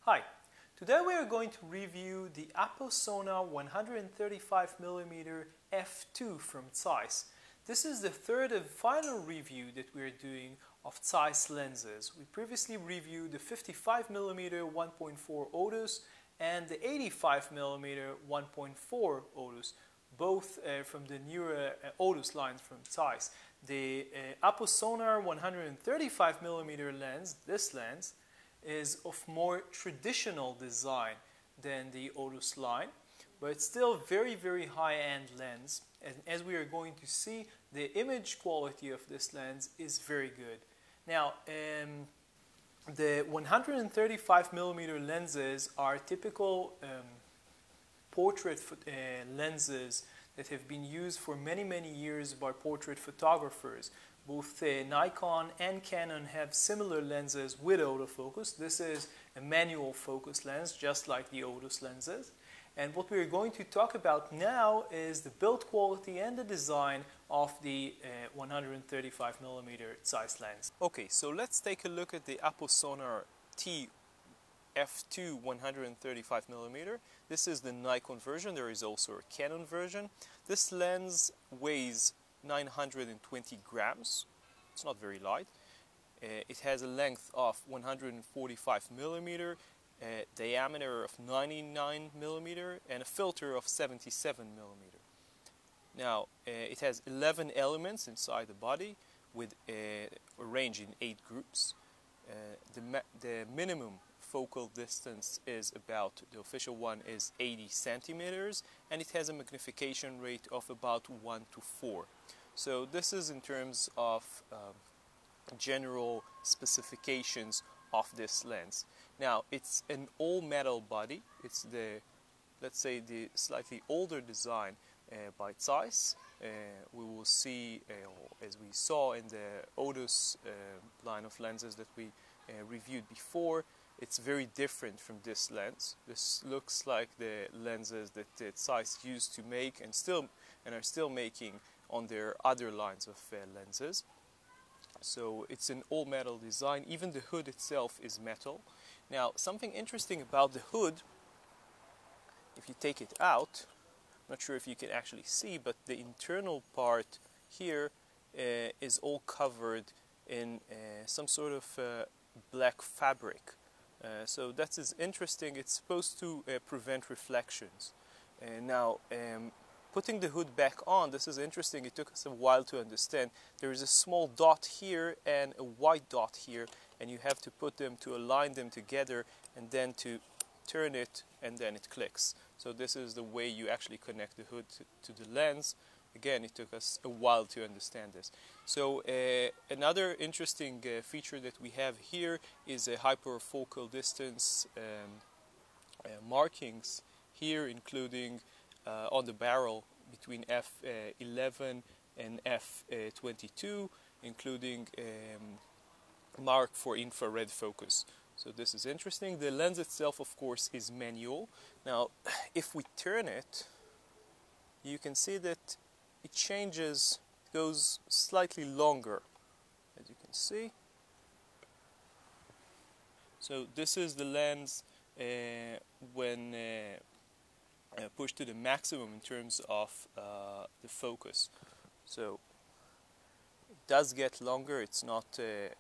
Hi, today we are going to review the Sonnar 135mm f2 from Zeiss. This is the third and final review that we are doing of Zeiss lenses. We previously reviewed the 55mm 1.4 Otus and the 85mm 1.4 Otus, both from the newer Otus lines from Zeiss. The Sonnar 135mm lens, this lens, is of more traditional design than the Otus line, but it's still very high-end lens, and as we are going to see, the image quality of this lens is very good. Now, the 135mm lenses are typical portrait lenses that have been used for many years by portrait photographers. Both Nikon and Canon have similar lenses with autofocus. This is a manual focus lens, just like the Otus lenses. And what we're going to talk about now is the build quality and the design of the 135mm Zeiss lens. Okay, so let's take a look at the Sonnar T f2 135mm. This is the Nikon version. There is also a Canon version. This lens weighs 920 grams. It's not very light. It has a length of 145mm, a diameter of 99mm, and a filter of 77mm. Now, it has 11 elements inside the body with arranged in 8 groups. The minimum focal distance is about, the official one is 80 centimeters, and it has a magnification rate of about 1:4. So this is in terms of general specifications of this lens. Now, it's an all-metal body. It's the, let's say, the slightly older design by Zeiss. We will see, as we saw in the Otus line of lenses that we reviewed before, it's very different from this lens. This looks like the lenses that Zeiss used to make and are still making on their other lines of lenses. So it's an all-metal design. Even the hood itself is metal. Now, something interesting about the hood, if you take it out, I'm not sure if you can actually see, but the internal part here is all covered in some sort of black fabric. So that is interesting. It's supposed to prevent reflections. Now, putting the hood back on, this is interesting. It took us a while to understand. There is a small dot here and a white dot here, and you have to put them to align them together and then to turn it, and then it clicks. So this is the way you actually connect the hood to the lens. Again, it took us a while to understand this. So another interesting feature that we have here is a hyperfocal distance markings here, including on the barrel between f11 and f22, including mark for infrared focus. So this is interesting. The lens itself, of course, is manual. Now, if we turn it, you can see that it changes, goes slightly longer, as you can see. So this is the lens when pushed to the maximum in terms of the focus. So it does get longer. It's not a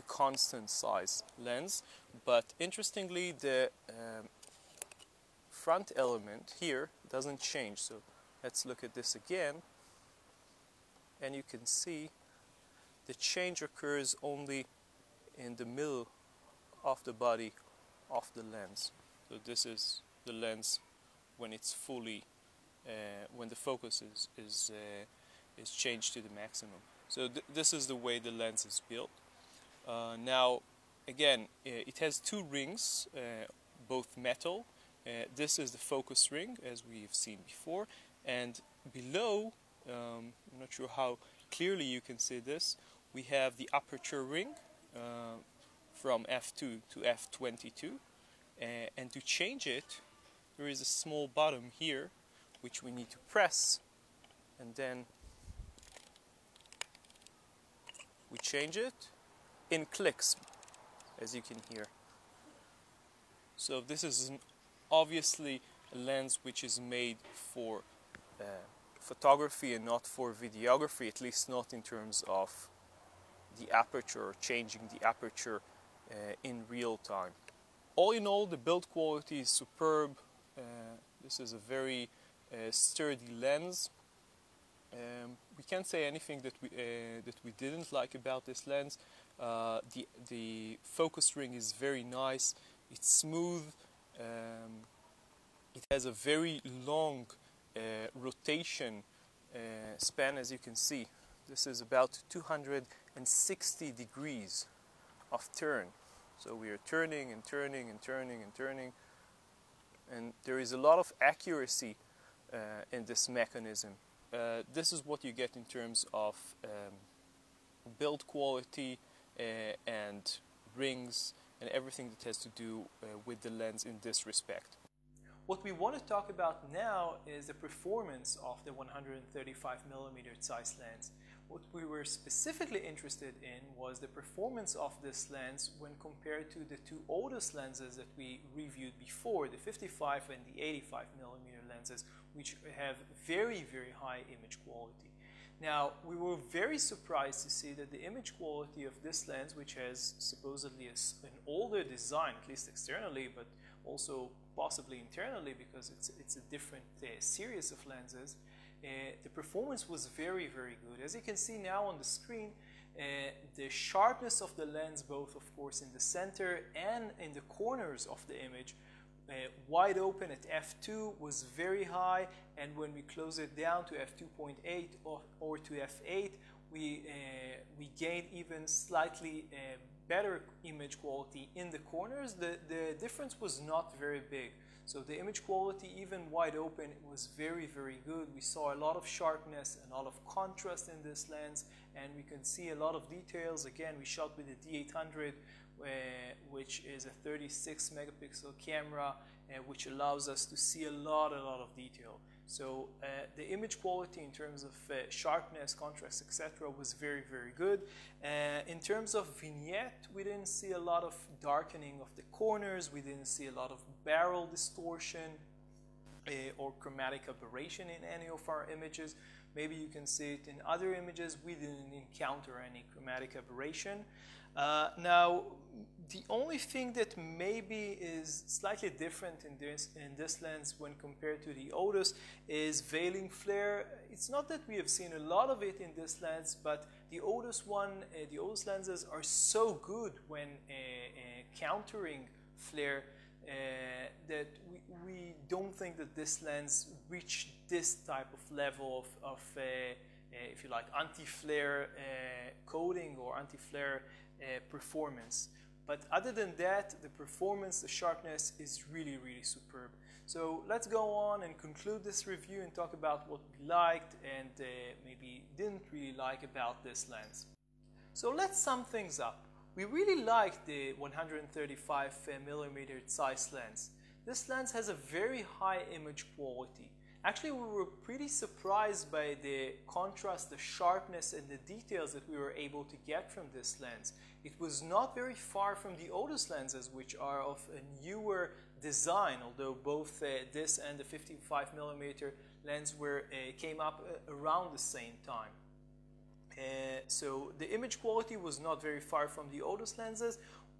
constant size lens, but interestingly, the front element here doesn't change. So let's look at this again, and you can see the change occurs only in the middle of the body of the lens. So this is the lens when it's fully, when the focus is changed to the maximum. So this is the way the lens is built. Now, again, it has 2 rings, both metal. This is the focus ring, as we've seen before, and below, I'm not sure how clearly you can see this, we have the aperture ring from f2 to f22, and to change it, there is a small button here which we need to press, and then we change it in clicks. as you can hear. So this is obviously a lens which is made for photography and not for videography, at least not in terms of the aperture, changing the aperture in real time. All in all, the build quality is superb. This is a very sturdy lens. We can't say anything that we didn't like about this lens. The focus ring is very nice. It's smooth. It has a very long rotation span, as you can see. This is about 260 degrees of turn. So we are turning and turning and turning and turning. And there is a lot of accuracy in this mechanism. This is what you get in terms of build quality and rings and everything that has to do with the lens in this respect. What we want to talk about now is the performance of the 135mm Zeiss lens. What we were specifically interested in was the performance of this lens when compared to the two oldest lenses that we reviewed before, the 55 and the 85mm lenses, which have very, very high image quality. Now, we were very surprised to see that the image quality of this lens, which has supposedly an older design, at least externally, but also possibly internally because it's a different series of lenses, the performance was very, very good. As you can see now on the screen, the sharpness of the lens, both of course in the center and in the corners of the image, wide open at f2 was very high, and when we close it down to f2.8 or to f8, we gained even slightly better image quality in the corners. The difference was not very big. So the image quality, even wide open, was very, very good. We saw a lot of sharpness, a lot of contrast in this lens, and we can see a lot of details. Again, we shot with the D800, which is a 36 megapixel camera, which allows us to see a lot of detail. So the image quality in terms of sharpness, contrast, etc. was very, very good. In terms of vignette, we didn't see a lot of darkening of the corners. We didn't see a lot of barrel distortion or chromatic aberration in any of our images. Maybe you can see it in other images. We didn't encounter any chromatic aberration. Now, the only thing that maybe is slightly different in this lens when compared to the oldest is veiling flare. It's not that we have seen a lot of it in this lens, but the oldest lenses are so good when countering flare that we don't think that this lens reached this type of level of if you like, anti-flare coating or anti-flare performance. But other than that, the performance, the sharpness is really, really superb. So let's go on and conclude this review and talk about what we liked and maybe didn't really like about this lens. So let's sum things up. We really liked the 135mm Zeiss lens. This lens has a very high image quality. Actually, we were pretty surprised by the contrast, the sharpness, and the details that we were able to get from this lens. It was not very far from the oldest lenses, which are of a newer design, although both this and the 55mm lens came up around the same time. So the image quality was not very far from the oldest lenses.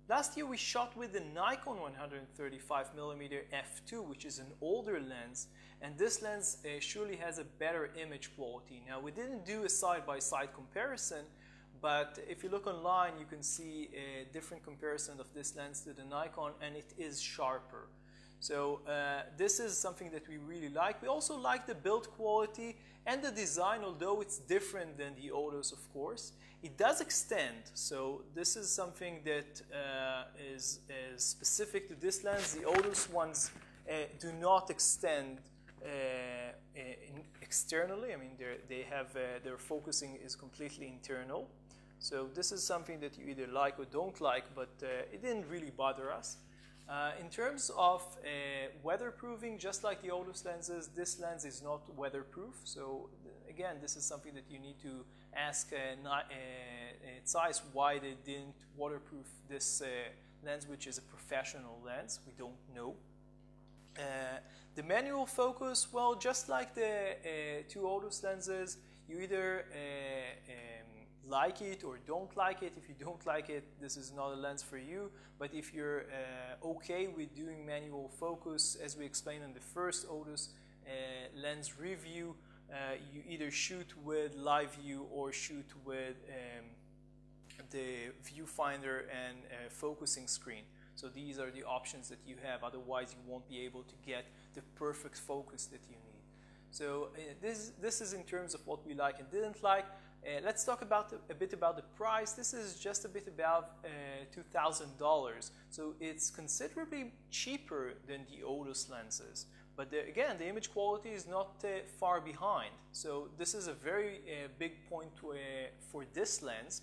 Last year we shot with the Nikon 135mm f2, which is an older lens, and this lens surely has a better image quality. Now, we didn't do a side-by-side comparison, but if you look online you can see a different comparison of this lens to the Nikon, and it is sharper. So this is something that we really like. We also like the build quality and the design, although it's different than the oldest, of course. It does extend, so this is something that is specific to this lens. The oldest ones do not extend externally. I mean, their focusing is completely internal. So this is something that you either like or don't like, but it didn't really bother us. In terms of weatherproofing, just like the oldest lenses, this lens is not weatherproof. So again, this is something that you need to ask Zeiss why they didn't waterproof this lens which is a professional lens. We don't know. The manual focus, well, just like the two Otus lenses, you either like it or don't like it. If you don't like it, this is not a lens for you. But if you're okay with doing manual focus, as we explained in the first Otus lens review, you either shoot with live view or shoot with the viewfinder and focusing screen. So these are the options that you have, otherwise you won't be able to get the perfect focus that you need. So this is in terms of what we like and didn't like. Let's talk about a bit about the price. This is just a bit about $2,000. So it's considerably cheaper than the Otus lenses. But again, the image quality is not far behind. So this is a very big point for this lens.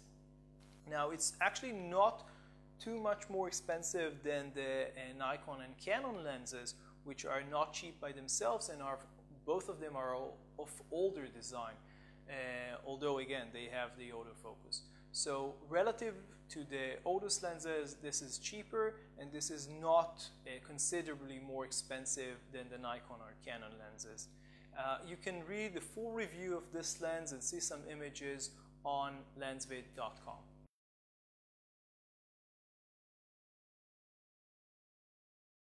Now it's actually not too much more expensive than the Nikon and Canon lenses, which are not cheap by themselves, and both of them are of older design, although again they have the autofocus. So relative to the Otus lenses, this is cheaper, and this is not considerably more expensive than the Nikon or Canon lenses. You can read the full review of this lens and see some images on lensvid.com.